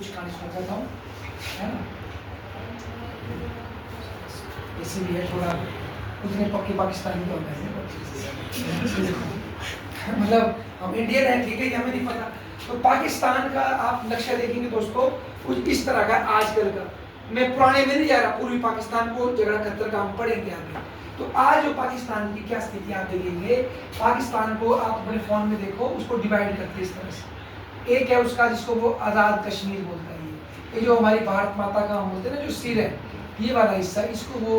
कुछ कहानी सुना चाहता हूँ, है ना। इसीलिए थोड़ा उतने पक्के पाकिस्तानी तो होते हैं मतलब हम इंडियन हैं, ठीक है, ये हमें नहीं पता। तो पाकिस्तान का आप नक्शा देखेंगे दोस्तों, कुछ इस तरह का आजकल का। मैं पुराने में नहीं जा रहा, पूर्वी पाकिस्तान को झगड़ा खतर का हम पढ़ेंगे आगे। तो आज जो पाकिस्तान की क्या स्थिति आप देखेंगे, पाकिस्तान को आप अपने फोन में देखो, उसको डिवाइड करते हैं इस तरह से। एक है उसका जिसको वो आज़ाद कश्मीर बोलता है, ये जो हमारी भारत माता का हम बोलते हैं ना, जो सिर है, ये वाला हिस्सा, इसको वो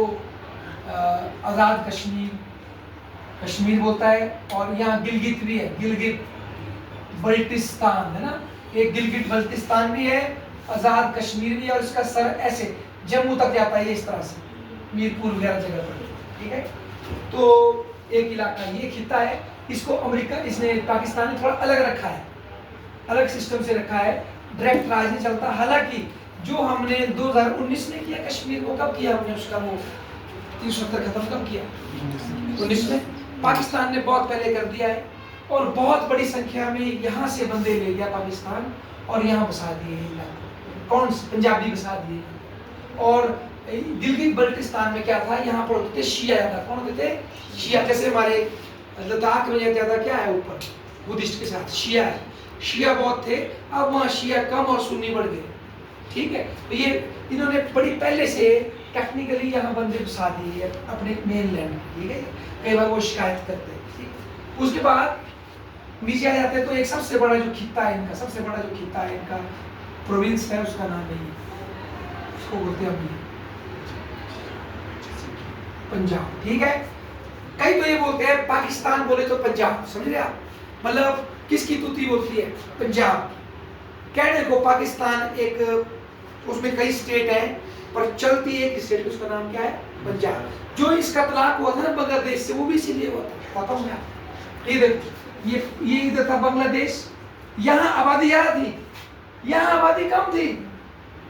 आज़ाद कश्मीर बोलता है। और यहाँ गिलगित भी है, गिलगित बल्टिस्तान है ना, एक गिलगित बल्टिस्तान भी है, आज़ाद कश्मीर भी है। और इसका सर ऐसे जम्मू तक जाता है, ये इस तरह से मीरपुर वगैरह जगह पर, ठीक है। तो एक इलाका ये खिता है, इसको अमेरिका, इसने पाकिस्तान ने थोड़ा अलग रखा है, अलग सिस्टम से रखा है, डायरेक्ट राज नहीं चलता। हालांकि जो हमने 2019 में किया कश्मीर को, कब किया हमने उसका वो 370 खत्म कब किया? 19 में। पाकिस्तान ने बहुत पहले कर दिया है, और बहुत बड़ी संख्या में यहाँ से बंदे ले गया पाकिस्तान और यहाँ बसा दिए इलाके। कौन से? पंजाबी बसा दिए। और गिलगित बल्टिस्तान में क्या था, यहाँ पर होते थे शिया ज्यादा। कौन होते थे? शिया। जैसे हमारे लद्दाख में ज्यादा क्या है, ऊपर बुद्धिस्ट के साथ शिया है, शिया बहुत थे। अब वहाँ शिया कम और सुन्नी बढ़ गए, ठीक है। तो ये इन्होंने बड़ी पहले से टेक्निकली यहाँ बंदे बसा दिए अपने मेन लैंड, ठीक है। कई बार वो शिकायत करते हैं, ठीक। उसके बाद नीचे आ जाते हैं, तो एक सबसे बड़ा जो खिता है इनका, सबसे बड़ा जो खिता है इनका, प्रोविंस है, उसका नाम नहीं है, उसको बोलते हैं अभी पंजाब, ठीक है। कई तो ये बोलते हैं पाकिस्तान बोले तो पंजाब, समझ रहे आप, मतलब किसकी तूती बोलती है? पंजाब। कहने को पाकिस्तान एक, उसमें कई स्टेट है, पर चलती एक स्टेट, उसका नाम क्या है? पंजाब। जो इसका तलाक हुआ था ना बांग्लादेश से, वो भी इसीलिए हुआ था, बताता हूँ मैं। इधर ये इधर था बांग्लादेश, यहाँ आबादी ज्यादा थी, यहाँ आबादी कम थी,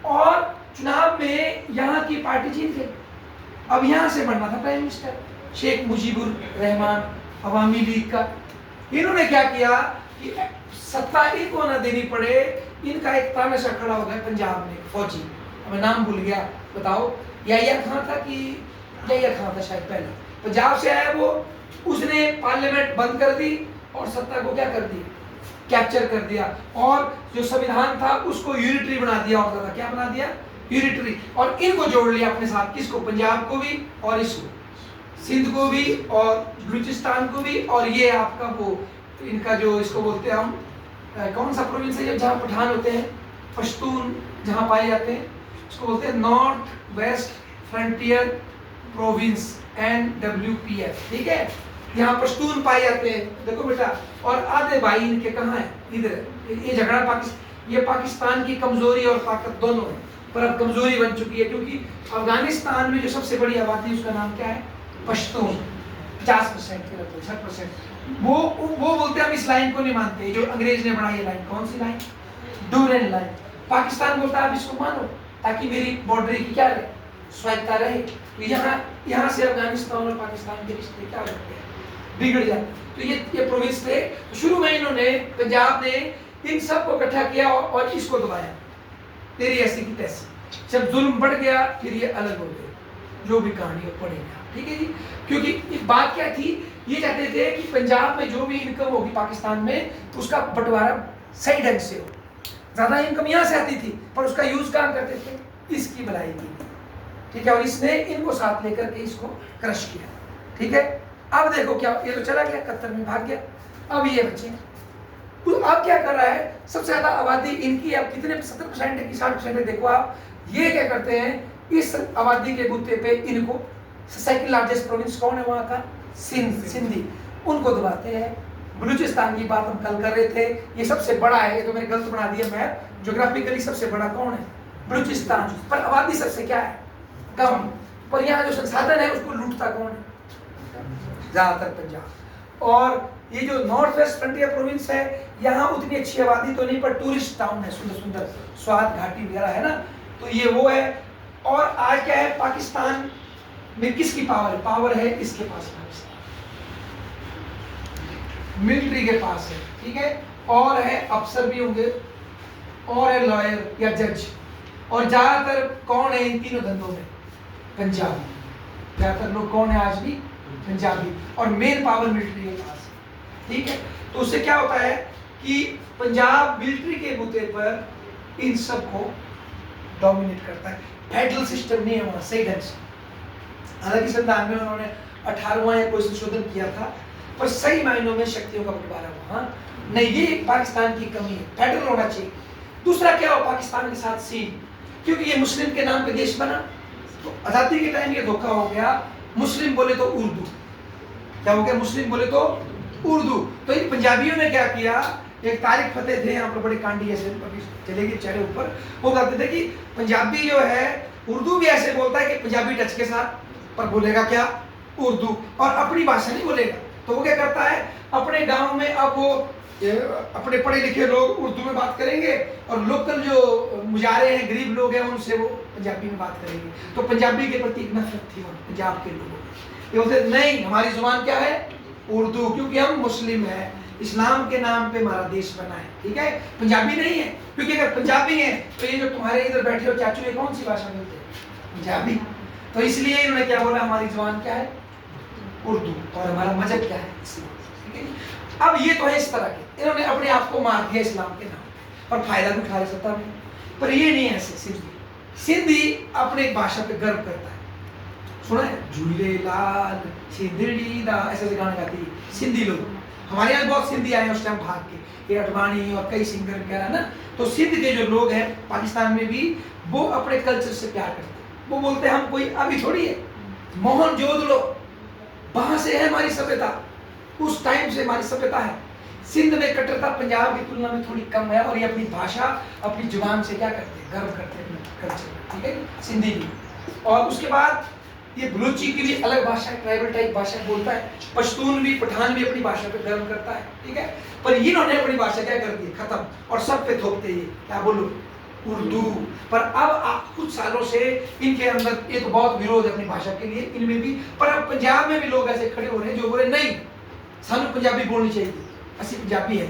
और चुनाव में यहाँ की पार्टी जीत गई। अब यहाँ से बनना था प्राइम मिनिस्टर, शेख मुजीबुर रहमान, अवामी लीग का। इन्होंने क्या किया कि सत्ता इनको ना देनी पड़े, इनका एक तानाशाह खड़ा हो गया पंजाब में, फौजी, मैं नाम भूल गया, बताओ, याहिया खान था कि याहिया खान था शायद, पहले पंजाब से आया वो। उसने पार्लियामेंट बंद कर दी और सत्ता को क्या कर दिया? कैप्चर कर दिया। और जो संविधान था उसको यूनिटरी बना दिया, और ज्यादा क्या बना दिया? यूनिटरी। और इनको जोड़ लिया अपने साथ, किसको? पंजाब को भी, और इसको सिंध को भी, और बलूचिस्तान को भी। और ये आपका वो इनका जो इसको बोलते हैं हम, कौन सा प्रोविंस है जहाँ पठान होते हैं, पश्तून जहाँ पाए जाते हैं, उसको बोलते हैं north west frontier province, NWPF, ठीक है। यहाँ पश्तून पाए जाते हैं, देखो बेटा। और आधे भाई इनके कहाँ है? इधर। ये झगड़ा ये पाकिस्तान की कमजोरी और ताकत दोनों है, पर अब कमजोरी बन चुकी है, क्योंकि अफगानिस्तान में जो सबसे बड़ी आबादी, उसका नाम क्या है? पश्तून। 50% के लगभग 60%। वो बोलते हैं हम इस लाइन को नहीं मानते, जो अंग्रेज ने बनाई है लाइन। कौन सी लाइन? Durand line. पाकिस्तान बोलता है आप इसको मानो, ताकि मेरी बॉर्डर की क्या रहे? स्वायत्ता रहे। तो यहाँ से अफगानिस्तान और पाकिस्तान के रिश्ते क्या होते हैं? बिगड़ जाते। तो ये प्रोविंस थे। तो शुरू में इन्होंने, पंजाब ने इन सब को इकट्ठा किया और इसको दबाया, तेरी ऐसी की तैसी। जब जुल्म बढ़ गया, फिर ये अलग हो गए, जो भी कहानी पढ़ेंगे, ठीक है जी। क्योंकि एक बात क्या थी, ये चाहते थे कि पंजाब में जो भी इनकम होगी पाकिस्तान में, तो उसका बंटवारा सही ढंग से हो। ज्यादा इनकम यहाँ से आती थी, पर उसका यूज कहाँ करते थे? इसकी भलाई की, ठीक है। और इसने इनको साथ लेकर के इसको क्रश किया, ठीक है। अब देखो क्या, ये तो चला गया, कतर में भाग गया, अब ये बचे। तो अब क्या कर रहा है? सबसे ज्यादा आबादी इनकी, अब कितने 70% है कि 60% है, देखो आप। ये क्या करते हैं, इस आबादी के बूते पे इनको, सेकंड लार्जेस्ट प्रोविंस कौन है वहाँ का? सिंधी, उनको दबाते हैं। बलूचिस्तान की बात हम कल कर रहे थे, ये सबसे बड़ा है, ये तो मैंने गलत बना दिया मैप, ज्योग्राफिकली सबसे बड़ा कौन है? बलूचिस्तान। पर आबादी सबसे क्या है? कम। पर यहाँ जो संसाधन है उसको लूटता कौन है? ज्यादातर पंजाब। और ये जो नॉर्थ वेस्ट फ्रंटियर प्रोविंस है, यहाँ उतनी अच्छी आबादी तो नहीं, पर टूरिस्ट टाउन है, सुंदर सुंदर, स्वाद घाटी वगैरह है ना, तो ये वो है। और आज क्या है पाकिस्तान में, किसकी पावर है? पावर है इसके पास, मिलिट्री के पास है, ठीक है। और है अफसर भी होंगे, और है लॉयर या जज। और ज्यादातर कौन है इन तीनों धंधों में? पंजाबी। ज्यादातर लोग कौन है आज भी? पंजाबी। और मेन पावर मिलिट्री है पास, ठीक है। तो उससे क्या होता है कि पंजाब मिलिट्री के बूते पर इन सब को डोमिनेट करता है। फेडरल सिस्टम नहीं है वहां सही ढंग से। हालांकि संविधान में उन्होंने 18वां या कोई संशोधन किया था, पर सही मायनों में शक्तियों का बंटवारा वहां नहीं। ये पाकिस्तान की कमी है, फेडरल होना चाहिए। दूसरा क्या हो पाकिस्तान के साथ सीन, क्योंकि ये मुस्लिम के नाम पे देश बना, तो आजादी के टाइम ये धोखा हो गया। मुस्लिम बोले तो उर्दू, क्या हो गया? मुस्लिम बोले तो उर्दू। तो इन पंजाबियों ने क्या किया, एक तारिक फतेह थे यहाँ पर, बड़े कांडी ऐसे चले गए चेहरे ऊपर, वो कहते थे कि पंजाबी जो है उर्दू भी ऐसे बोलता है कि पंजाबी टच के साथ, पर बोलेगा क्या? उर्दू, और अपनी भाषा नहीं बोलेगा। तो वो क्या करता है, अपने गांव में अब वो अपने पढ़े लिखे लोग उर्दू में बात करेंगे, और लोकल जो मुजारे हैं, गरीब लोग हैं, उनसे वो पंजाबी में बात करेंगे। तो पंजाबी के प्रति नफरत थी पंजाब के लोगों में। ये बोलते नहीं, हमारी जुबान क्या है? उर्दू, क्योंकि हम मुस्लिम हैं, इस्लाम के नाम पे हमारा देश बना है, ठीक है। पंजाबी नहीं है, क्योंकि अगर पंजाबी है तो ये जो तुम्हारे इधर बैठे हो चाचू, ये कौन सी भाषा बोलते हैं? पंजाबी। तो इसलिए इन्होंने क्या बोला, हमारी जुबान क्या है? उर्दू, और हमारा मजहब क्या है? इस्लाम, ठीक है। अब ये तो है इस तरह के, इन्होंने अपने आप को मार दिया इस्लाम के नाम पर, फायदा भी उठा रहे सत्ता में। पर ये नहीं है ऐसे। सिंधी अपने भाषा पे गर्व करता है। सुना है? झूले लाल सिंधड़ी दा, ऐसे गाने गाती है सिंधी लोग। हमारे यहाँ बहुत सिंधी आए उस टाइम भाग के, ये अडवाणी और कई सिंगर वगैरह ना। तो सिंध के जो लोग हैं पाकिस्तान में भी, वो अपने कल्चर से प्यार करते हैं। वो बोलते हैं हम कोई अभी थोड़ी है, मोहन जोदड़ो वहां से है हमारी सभ्यता, उस टाइम से हमारी सभ्यता है। सिंध में कट्टरता पंजाब की तुलना में थोड़ी कम है, और ये अपनी भाषा अपनी जुबान से क्या करते हैं? गर्व करते हैं अपने कल्चर, ठीक है, सिंधी भी। और उसके बाद ये बलूची की भी अलग भाषा है, ट्राइबल टाइप भाषा बोलता है। पश्तून भी, पठान भी अपनी भाषा पे गर्व करता है, ठीक है। पर इन्होंने अपनी भाषा क्या कर दी? खत्म, और सब पे थोपते ये क्या बोलो? उर्दू। पर अब कुछ सालों से इनके अंदर ये तो बहुत विरोध है अपनी भाषा के लिए, इनमें भी। पर अब पंजाब में भी लोग ऐसे खड़े हो रहे हैं जो बोले नहीं, सानू पंजाबी बोलनी चाहिए, असि पंजाबी है,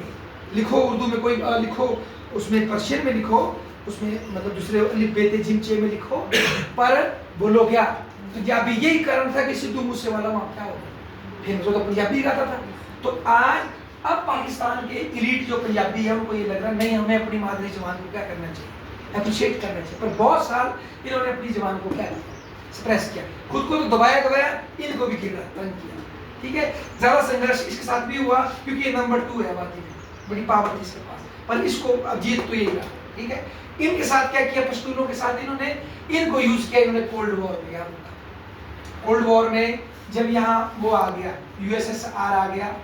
लिखो उर्दू में, कोई लिखो उसमें पर्शियन में लिखो, उसमें मतलब दूसरे अलिफ बेते जिमचे में लिखो, पर बोलो क्या? पंजाबी। यही कारण था कि सिद्धू मूसेवाला वहाँ क्या हो गया, फेमस होगा, पंजाबी गाता था। तो आज अब पाकिस्तान के इलीट जो पंजाबी है उनको ये लग रहा नहीं, हमें अपनी मादरी जबान को क्या करना चाहिए? अप्रिशिएट करना चाहिए। पर बहुत साल इन्होंने अपनी जबान को क्या किया? सप्रेस किया, खुद को तो दबाया, इनको भी गिरा तंग किया, ठीक है। ज्यादा संघर्ष इसके साथ भी हुआ, क्योंकि ये नंबर 2 है आबादी में, बड़ी पावर थी इसके पास, पर इसको अब जीत तो यही रहा, ठीक है। इनके साथ क्या किया? पश्तूनों के साथ इन्होंने इनको यूज किया, इन्होंने कोल्ड वॉर में। याद होगा कोल्ड वॉर में जब यहाँ वो आ गया, यूएसएसआर आ गया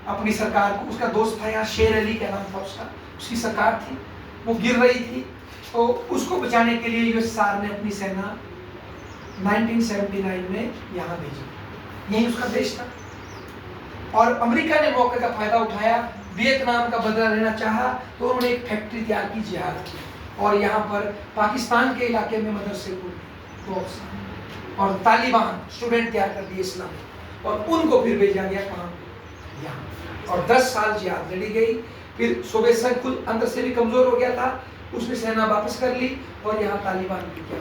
अपनी सरकार को, उसका दोस्त था यहाँ शेर अली क्या नाम था उसका, उसकी सरकार थी, वो गिर रही थी, तो उसको बचाने के लिए यूएसएसआर ने अपनी सेना 1979 में यहाँ भेजी, यही उसका देश था। और अमेरिका ने मौके का फायदा उठाया, वियतनाम का बदला लेना चाहा, तो उन्होंने एक फैक्ट्री तैयार की, जिहाद की, और यहाँ पर पाकिस्तान के इलाके में मदरसे को और तालिबान स्टूडेंट तैयार कर दिए इस्लाम, और उनको फिर भेजा गया कहाँ? यहाँ। और 10 साल जिहाद लड़ी गई। फिर सोवियत संघ खुद अंदर से भी कमजोर हो गया था, उसने सेना वापस कर ली, और यहाँ तालिबान की क्या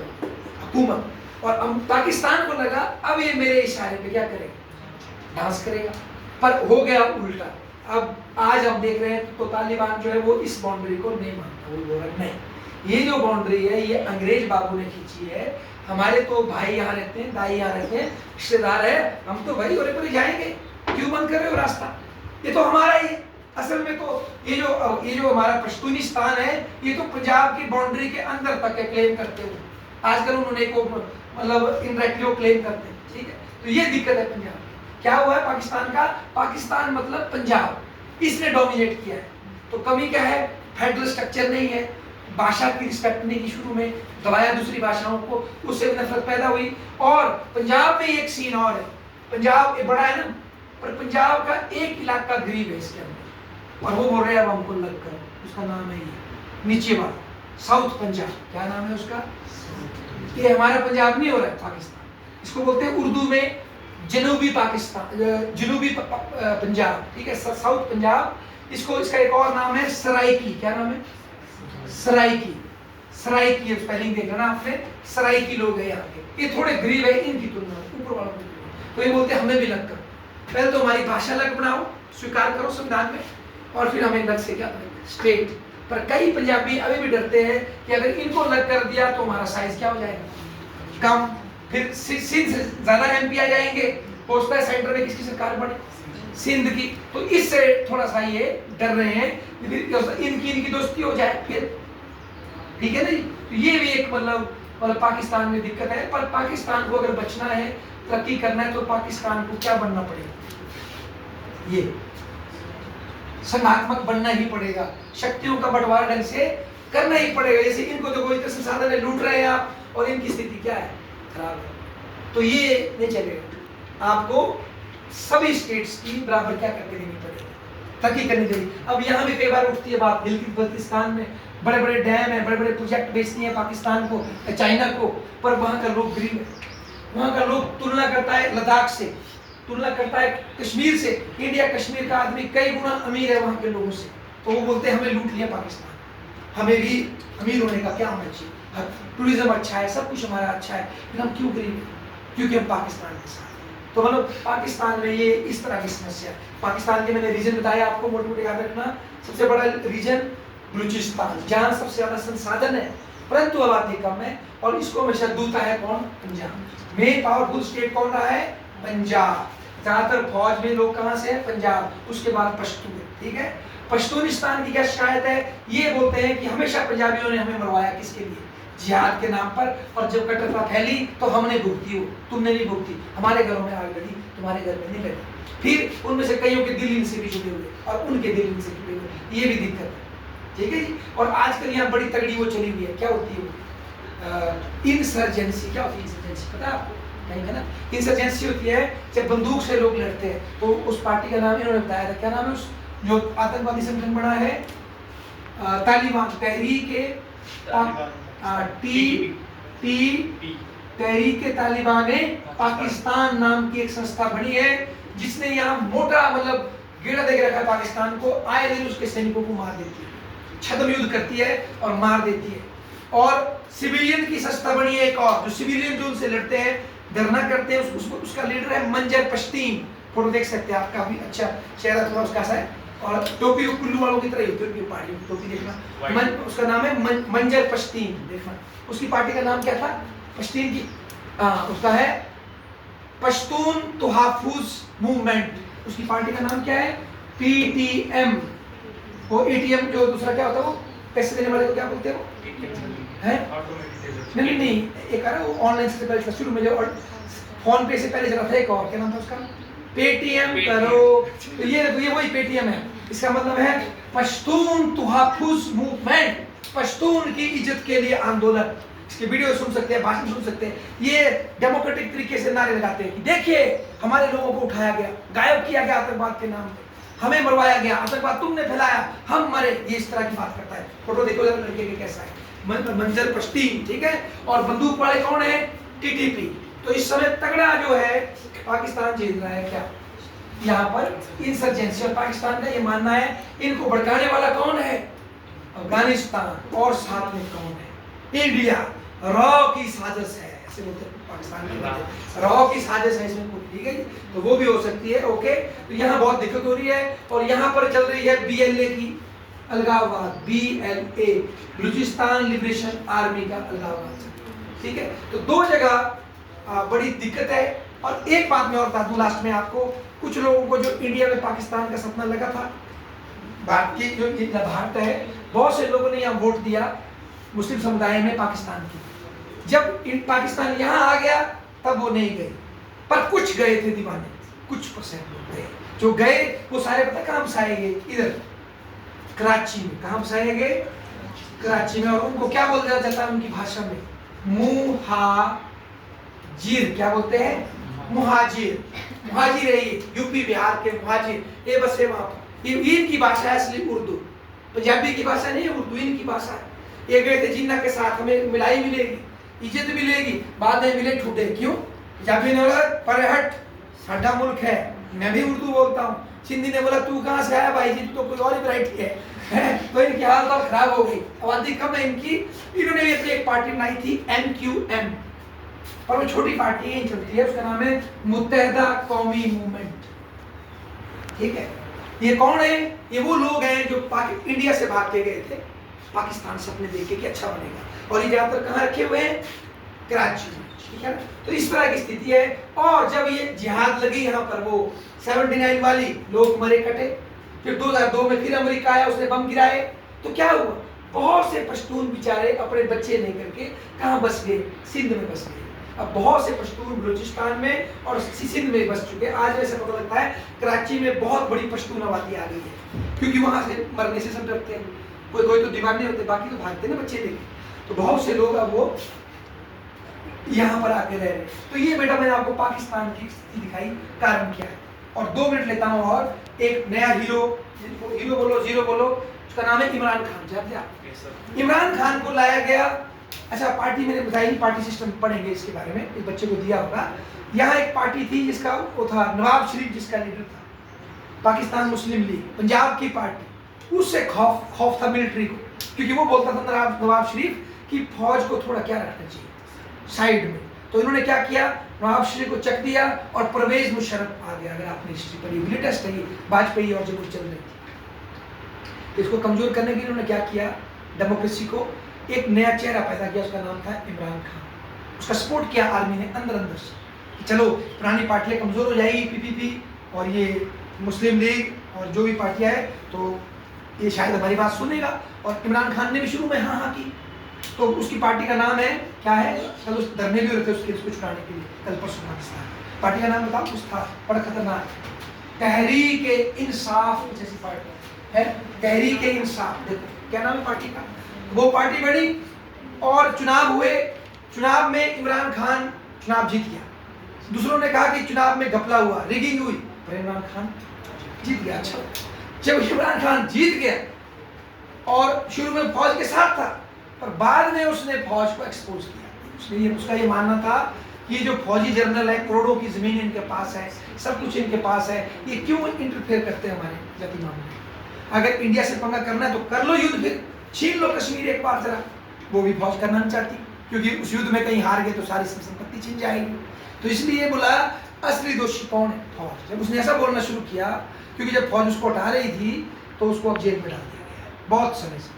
हुकूमत। और पाकिस्तान को लगा अब ये मेरे इशारे पे क्या करेगा? डांस करेगा। पर हो गया उल्टा। अब आज हम देख रहे हैं तो तालिबान जो है वो इस बाउंड्री को नहीं मानता, वो बोल रहा नहीं, ये जो बाउंड्री है ये अंग्रेज बाबू ने खींची है, हमारे तो भाई यहाँ रहते हैं, दाई यहाँ रहते हैं, रिश्तेदार है, हम तो भाई और पर जाएंगे, क्यों बंद कर रहे हो रास्ता? ये तो हमारा ही है। असल में तो ये जो हमारा पश्तूनिस्तान है, ये तो पंजाब की बाउंड्री के अंदर तक है क्लेम करते हुए। आजकल उन्होंने को मतलब इनडायरेक्टली क्लेम करते हैं, ठीक है। तो ये दिक्कत है पंजाब। क्या हुआ है पाकिस्तान का? पाकिस्तान मतलब पंजाब, इसने डोमिनेट किया है। तो कमी क्या है? फेडरल स्ट्रक्चर नहीं है, भाषा की रिस्पेक्ट नहीं की, शुरू में दबाया दूसरी भाषाओं को, उससे नफरत पैदा हुई। और पंजाब में एक सीन और है, पंजाब बड़ा है ना, पर पंजाब का एक इलाका गरीब है इसके अंदर, और वो बोल रहे हैं अब हमको लग कर, उसका नाम है ये नीचे वाला साउथ पंजाब। क्या नाम है उसका? ये हमारा पंजाब नहीं हो रहा है, पाकिस्तान। इसको बोलते हैं उर्दू में जनूबी पाकिस्तान, जनूबी पंजाब, ठीक है, साउथ पंजाब। इसको इसका एक और नाम है सराइकी। क्या नाम है? सराइकी, सराइकी स्पेलिंग देख लेना आपने, सराइकी लोग हैं यहाँ के, ये थोड़े गरीब है इनकी तुलना में ऊपर वालों की तुलना में। तो ये बोलते हैं हमें भी अलग करो, पहले तो हमारी भाषा अलग बनाओ, स्वीकार करो संविधान में, और फिर हमें अलग से क्या स्टेट। पर कई पंजाबी अभी भी डरते हैं कि अगर इनको अलग कर दिया तो हमारा साइज क्या हो जाएगा, कम, फिर सिंध से ज्यादा एमपी आ जाएंगे, हो सकता है सेंटर में किसकी सरकार बने, सिंध की, तो इससे थोड़ा सा ये डर रहे हैं इनकी दोस्ती हो जाए फिर, ठीक है ना जी। तो ये भी एक मतलब पाकिस्तान में दिक्कत है। पर पाकिस्तान को अगर बचना है, तरक्की करना है, तो पाकिस्तान को क्या बनना पड़ेगा, ये संघात्मक बनना ही पड़ेगा, शक्तियों का बंटवारा ढंग से करना ही पड़ेगा। जैसे इनको जो कोई संसाधन है लूट रहे हैं आप, और इनकी स्थिति क्या है, खराब है, तो ये नहीं चलेगा। आपको सभी स्टेट्स की बराबर क्या करके देनी पड़ेगी, तरक्की करनी चाहिए। अब यहाँ भी कई बार उठती है बात, गिलगित-बल्तिस्तान में बड़े बड़े डैम है, बड़े बड़े प्रोजेक्ट बेचती है पाकिस्तान को, चाइना को, पर वहाँ का लोग गरीब है, वहाँ का लोग तुलना करता है लद्दाख से, तुलना करता है कश्मीर से, इंडिया कश्मीर का आदमी कई गुना अमीर है वहाँ के लोगों से, तो वो बोलते हैं हमें लूट लिया पाकिस्तान, हमें भी अमीर होने का क्या होना चाहिए, टूरिज्म अच्छा है, सब कुछ हमारा अच्छा है, लेकिन हम क्यों गरीब हैं, क्योंकि हम पाकिस्तान के साथ। तो मतलब पाकिस्तान में ये इस तरह की समस्या है। पाकिस्तान के मैंने रीजन बताया आपको, मोटे मोटे याद रखना, सबसे बड़ा रीजन बलूचिस्तान, जहाँ सबसे ज्यादा संसाधन है परंतु आबादी कम है, और इसको हमेशा दूता है कौन, पंजाब। मेन पावरफुल स्टेट कौन रहा है, पंजाब। ज्यादातर फौज में लोग कहाँ से है, पंजाब, उसके बाद पश्तून, ठीक है। पश्तूनिस्तान की क्या शिकायत है, ये बोलते हैं कि हमेशा पंजाबियों ने हमें मरवाया, किसके लिए, जिहाद के नाम पर, और जब कटरता फैली तो हमने भुगती, हो तुमने नहीं भुगती, हमारे घरों में आग लगी, तुम्हारे घर में नहीं लगी। फिर उनमें से कईयों के दिल इनसे भी जुड़े हुए, और उनके दिल इनसे जुड़े हुए, ये भी दिक्कत है, ठीक है जी। और आजकल यहाँ बड़ी तगड़ी वो चली हुई है, क्या होती है वो, इंसर्जेंसी। क्या होती है इंसर्जेंसी, पता है आपको, नहीं है ना। इंसर्जेंसी होती है जब बंदूक से लोग लड़ते हैं, तो उस पार्टी का नाम इन्होंने बताया था, क्या नाम है उस जो आतंकवादी संगठन बना है, तालिबान, तहरीक तालिबान पाकिस्तान नाम की एक संस्था बनी है, जिसने यहाँ मोटा मतलब गेड़ा दे रखा है पाकिस्तान को, आए दिन उसके सैनिकों को मार देती है, छद्म युद्ध करती है और मार देती है। और सिविलियन की संस्था बनी है एक और, जो सिविलियन जो उनसे लड़ते हैं, धरना करते हैं, उसका लीडर है मंजर पश्तीन, फोटो देख सकते हैं आप, काफी अच्छा चेहरा थोड़ा उसका सा है, और टोपी कुल्लू वालों की तरह ही होती है उनकी पहाड़ियों की टोपी, देखना उसका नाम है मंजर पश्तीन, देखना उसकी पार्टी का नाम क्या था, पश्तीन की, उसका है पश्तून तहफ़्फ़ुज़ मूवमेंट, उसकी पार्टी का नाम क्या है, पीटीएम। वो एटीएम जो दूसरा क्या होता है, वो पैसे देने वाले को क्या बोलते हैं, वो है नहीं, एक आ रहा है वो ऑनलाइन से पहले शुरू में जो फोन पे से पहले चला था, एक और क्या नाम था उसका, पेटीएम करो, तो ये वही पेटीएम है। इसका मतलब है पश्तून तहफ़्फ़ुज़ मूवमेंट, पश्तून की इज्जत के लिए आंदोलन। इसके वीडियो सुन सकते हैं, भाषण सुन सकते हैं, ये डेमोक्रेटिक तरीके से नारे लगाते हैं कि देखिए हमारे लोगों को उठाया गया, गायब किया गया आतंकवाद के नाम पे, हमें मरवाया गया, आतंकवाद तुमने फैलाया, हम मरे, ये इस तरह की बात करता है। फोटो देखो जरा लड़के के कैसा है, मंजर पश्तीन, ठीक है। और बंदूक वाले कौन है, टीटीपी। तो इस समय तगड़ा जो है पाकिस्तान जीत रहा है, क्या यहाँ पर इंसर्जेंसी, और पाकिस्तान का ये मानना है इनको भड़काने वाला कौन है, अफगानिस्तान, और साथ में कौन है, इंडिया। रॉ की साजिश है, ऐसे बोलते हैं पाकिस्तान के, रॉ की साजिश है इसमें पूरी, ठीक है। तो वो भी हो सकती है, ओके। तो यहाँ बहुत दिक्कत हो रही है, और यहाँ पर चल रही है बीएलए की अलगाववाद, बीएलए, बलूचिस्तान लिबरेशन आर्मी का अलगाववाद, ठीक है। तो दो जगह बड़ी दिक्कत है। और एक बात मैं और बता दूं लास्ट में आपको, कुछ लोगों को जो इंडिया में पाकिस्तान का सपना लगा था, भारत की जो भारत है, बहुत से लोगों ने यहाँ वोट दिया मुस्लिम समुदाय में पाकिस्तान की। जब पाकिस्तान यहाँ आ गया तब वो नहीं गए, पर कुछ गए थे दीवाने, कुछ परसेंट लोग गए। जो गए वो सारे पता कहाँ बसाए गए, इधर कराची में। कहाँ बसाए गए, कराची में। और उनको क्या बोल दिया जाता है उनकी भाषा में, मुहाजिर। क्या बोलते हैं, मुहाजिर। मुहाजिर है ये, यूपी बिहार के मुहाजिर, ये बसे वहां पर। ये इनकी भाषा है असली उर्दू, पंजाबी की भाषा नहीं है, उर्दू इनकी भाषा है। ये गए थे जिन्ना के साथ, हमें मिलाई मिलेगी, इज्जत मिलेगी, बाद में मिले ठूटे। क्यों, पंजाबी ने बोला पर हट, साडा मुल्क है, मैं भी उर्दू बोलता हूँ। सिंधी ने बोला तू कहाँ से आया भाई जी, तू तो कोई और ही वैरायटी है, तो इनकी हालत और खराब हो गई, आबादी कम है इनकी। इन्होंने भी अपनी एक पार्टी बनाई थी MQM, और वो छोटी पार्टी यही चलती है, उसका नाम है मुत्तहदा कौमी मूवमेंट। ठीक है, ये कौन है? ये वो लोग हैं जो इंडिया से भाग के गए थे पाकिस्तान, सपने देखे कि अच्छा बनेगा, और ये ज्यादातर कहाँ रखे हुए हैं? कराची में। ठीक है ना, तो इस तरह की स्थिति है। और जब ये जिहाद लगी यहाँ पर, वो 79 वाली, लोग मरे कटे, फिर 2002 में फिर अमेरिका आया, उसने बम गिराए, तो क्या हुआ? बहुत से पश्तून बेचारे अपने बच्चे नहीं करके कहाँ बस गए? सिंध में बस गए। अब बहुत से पश्तून बलूचिस्तान में और सिंध में बस चुके। आज ऐसा पता लगता है कराची में बहुत बड़ी पश्तून आबादी आ गई है, क्योंकि वहां से मरने से सब डरते हैं। कोई कोई तो दीवाने होते, बाकी तो भागते ना बच्चे लेके। तो बहुत से लोग अब वो यहाँ पर आके रह रहे हैं। तो ये बेटा मैंने आपको पाकिस्तान की स्थिति दिखाई, कारण क्या है। और 2 मिनट लेता हूँ, और एक नया हीरो, हीरो बोलो जीरो बोलो, उसका नाम है इमरान खान। जानते आप? इमरान खान को लाया गया। अच्छा, पार्टी मैंने बताई, पार्टी सिस्टम पढ़ेंगे इसके बारे में, एक बच्चे को दिया होगा। यहाँ एक पार्टी थी जिसका वो था नवाब शरीफ, जिसका लीडर था पाकिस्तान मुस्लिम लीग, पंजाब की पार्टी। उससे खौफ था मिलिट्री को, क्योंकि वो बोलता था नवाब शरीफ कि फौज को थोड़ा क्या रखना चाहिए साइड में। तो इन्होंने क्या किया? नवाब शरीफ को चक दिया और परवेज मुशर्रफ आ गया। अगर आपने हिस्ट्री पढ़ी, लेटेस्ट है, वाजपेयी और जब चल रही थी, तो इसको कमजोर करने के लिए उन्होंने क्या किया? डेमोक्रेसी को एक नया चेहरा पैदा किया, उसका नाम था इमरान खान। उसका सपोर्ट किया आर्मी ने अंदर से कि चलो पुरानी पार्टियां कमजोर हो जाएगी, PPP और ये मुस्लिम लीग और जो भी पार्टियां है, तो ये शायद हमारी बात सुनेगा। और इमरान खान ने भी शुरू में हाँ की। तो उसकी पार्टी का नाम है क्या है? कल उस धरने भी रहते उसको छुड़ाने के लिए, कल परसों पाकिस्तान। पार्टी का नाम बताओ, कुछ था बड़ा खतरनाक, तहरीक-ए-इंसाफ जैसी पार्टी है, तहरीक-ए-इंसाफ। देखो क्या नाम है पार्टी का। वो पार्टी बड़ी और चुनाव हुए। चुनाव में इमरान खान चुनाव जीत गया। दूसरों ने कहा कि चुनाव में घपला हुआ, रिगिंग हुई, पर इमरान खान जीत गया। अच्छा, जब इमरान खान जीत गया और शुरू में फौज के साथ था, पर बाद में उसने फौज को एक्सपोज किया। उसका ये मानना था कि जो फौजी जनरल है, करोड़ों की जमीन इनके पास है, सब कुछ इनके पास है, ये क्यों इंटरफेयर करते हैं हमारे जाति मामले में? अगर इंडिया से पंगा करना है तो कर लो युद्ध, फिर छीन लो कश्मीर एक बार जरा। वो भी फौज करना नहीं चाहती, क्योंकि उस युद्ध में कहीं हार गए तो सारी संपत्ति छीन जाएगी। तो इसलिए बोला असली दोषी कौन है? फौज। जब उसने ऐसा बोलना शुरू किया, क्योंकि जब फौज उसको हटा रही थी तो उसको अब जेल में डाल दिया गया है बहुत समय से।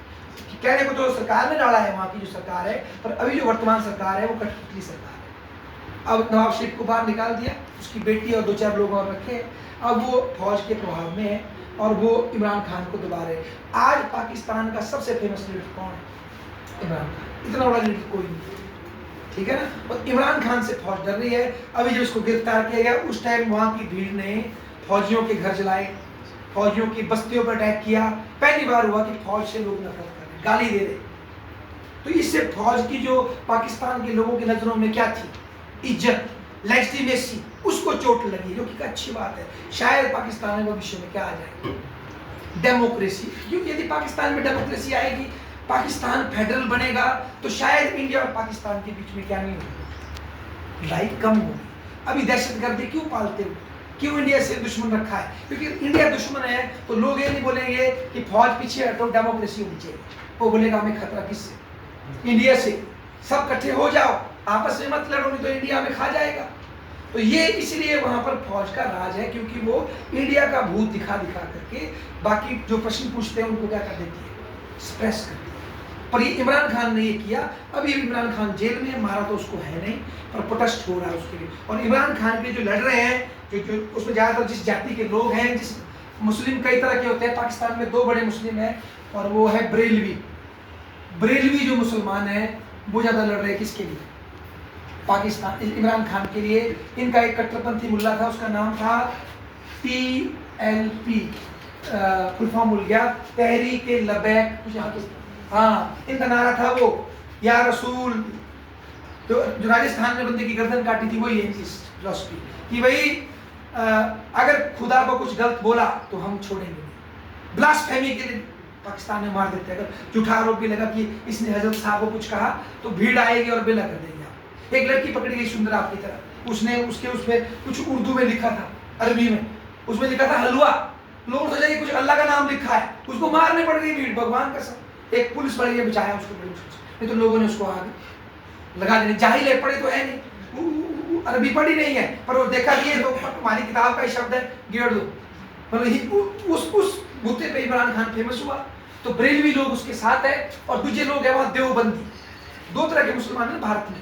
कहने को तो सरकार ने डाला है, वहाँ की जो सरकार है, पर अभी जो वर्तमान सरकार है वो कठपुतली सरकार है। अब नवाब शरीफ को बाहर निकाल दिया, उसकी बेटी और 2-4 लोग और रखे, अब वो फौज के प्रभाव में है और वो इमरान खान को दबा रहे। आज पाकिस्तान का सबसे फेमस लीडर कौन है? इमरान खान। इतना बड़ा लीडर कोई नहीं, ठीक है ना। और इमरान खान से फौज डर रही है। अभी जब इसको गिरफ्तार किया गया, उस टाइम वहाँ की भीड़ ने फौजियों के घर जलाए, फौजियों की बस्तियों पर अटैक किया। पहली बार हुआ कि फौज से लोग नफरत कर रहे, गाली दे रहे। तो इससे फौज की जो पाकिस्तान के लोगों की नजरों में क्या थी? इज्जत, लेजिटिमेसी, उसको चोट लगी, जो कि अच्छी बात है। शायद पाकिस्तान में भविष्य में क्या आ जाए? डेमोक्रेसी। क्योंकि यदि पाकिस्तान में डेमोक्रेसी आएगी, पाकिस्तान फेडरल बनेगा, तो शायद इंडिया और पाकिस्तान के बीच में क्या नहीं होगा? लड़ाई कम होगी। अभी दहशतगर्दी क्यों पालते हो? क्यों इंडिया से दुश्मन रखा है? क्योंकि इंडिया दुश्मन है तो लोग ये नहीं बोलेंगे कि फौज पीछे हटो, डेमोक्रेसी होनी चाहिए। वो बोलेगा हमें खतरा किससे? इंडिया से। सब इकट्ठे हो जाओ, आपस में मत लड़ो, नहीं तो इंडिया में खा जाएगा। तो ये इसलिए वहां पर फौज का राज है, क्योंकि वो इंडिया का भूत दिखा दिखा करके बाकी जो प्रश्न पूछते हैं उनको क्या कर देती है? स्ट्रेस करती है। पर ये इमरान खान ने ये किया। अभी इमरान खान जेल में, मारा तो उसको है नहीं, पर प्रोटेस्ट हो रहा है उसके लिए। और इमरान खान के जो लड़ रहे हैं, जो उसमें ज़्यादातर जिस जाति के लोग हैं, जिस मुस्लिम कई तरह के होते हैं, पाकिस्तान में 2 बड़े मुस्लिम हैं, और वो है बरेलवी। बरेलवी जो मुसलमान है वो ज़्यादा लड़ रहे हैं किसके लिए? पाकिस्तान, इमरान खान के लिए। इनका एक कट्टरपंथी मुल्ला था, उसका नाम था TLP, फुल फॉर्म भूल गया, तहरीक-ए-लबैक कुछ यहाँ के। हाँ, इनका नारा था वो या रसूल। तो जो राजस्थान में बंदे की गर्दन काटी थी वही है इनकी फिलॉसफी, कि भाई अगर खुदा को कुछ गलत बोला तो हम छोड़ेंगे नहीं। ब्लास्फेमी के लिए पाकिस्तान में मार देते हैं। अगर झूठा आरोप भी लगा कि इसने हजरत साहब को कुछ कहा तो भीड़ आएगी और बेला कर देंगे आप। एक लड़की पकड़ी गई सुंदर आपकी तरह, उसने उसमें कुछ उर्दू में लिखा था, अरबी में, उसमें लिखा था हलवा, लोग सोचा कि कुछ अल्लाह का नाम लिखा है, उसको मारने पड़ गई भीड़, भगवान कसम। एक पुलिस वाले ने बचाया उसको बड़ी मुश्किल से, नहीं तो लोगों ने उसको आगे लगा देने। जाहिल है, पढ़े तो है नहीं, अरबी पढ़ी नहीं है, पर वो देखा कि ये तो तुम्हारी किताब का ही शब्द है, गिर दो। मतलब उस मुद्दे पे इमरान खान फेमस हुआ। तो बरेलवी लोग उसके साथ है, और दूसरे लोग है वहाँ देवबंदी। दो तरह के मुसलमान हैं भारत में,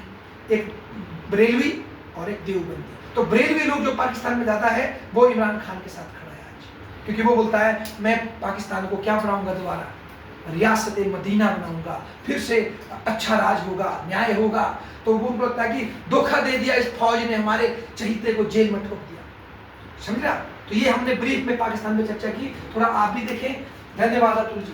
एक बरेलवी और एक देवबंदी। तो बरेलवी लोग जो पाकिस्तान में जाता है वो इमरान खान के साथ खड़ा है आज, क्योंकि वो बोलता है मैं पाकिस्तान को क्या बनाऊंगा, दोबारा रियासत मदीना बनाऊंगा, फिर से अच्छा राज होगा, न्याय होगा। तो वो उनको लगता है कि धोखा दे दिया इस फौज ने, हमारे चहीते को जेल में ठोक दिया। समझ रहा? तो ये हमने ब्रीफ में पाकिस्तान में चर्चा की, थोड़ा आप भी देखें। धन्यवाद अतुल जी।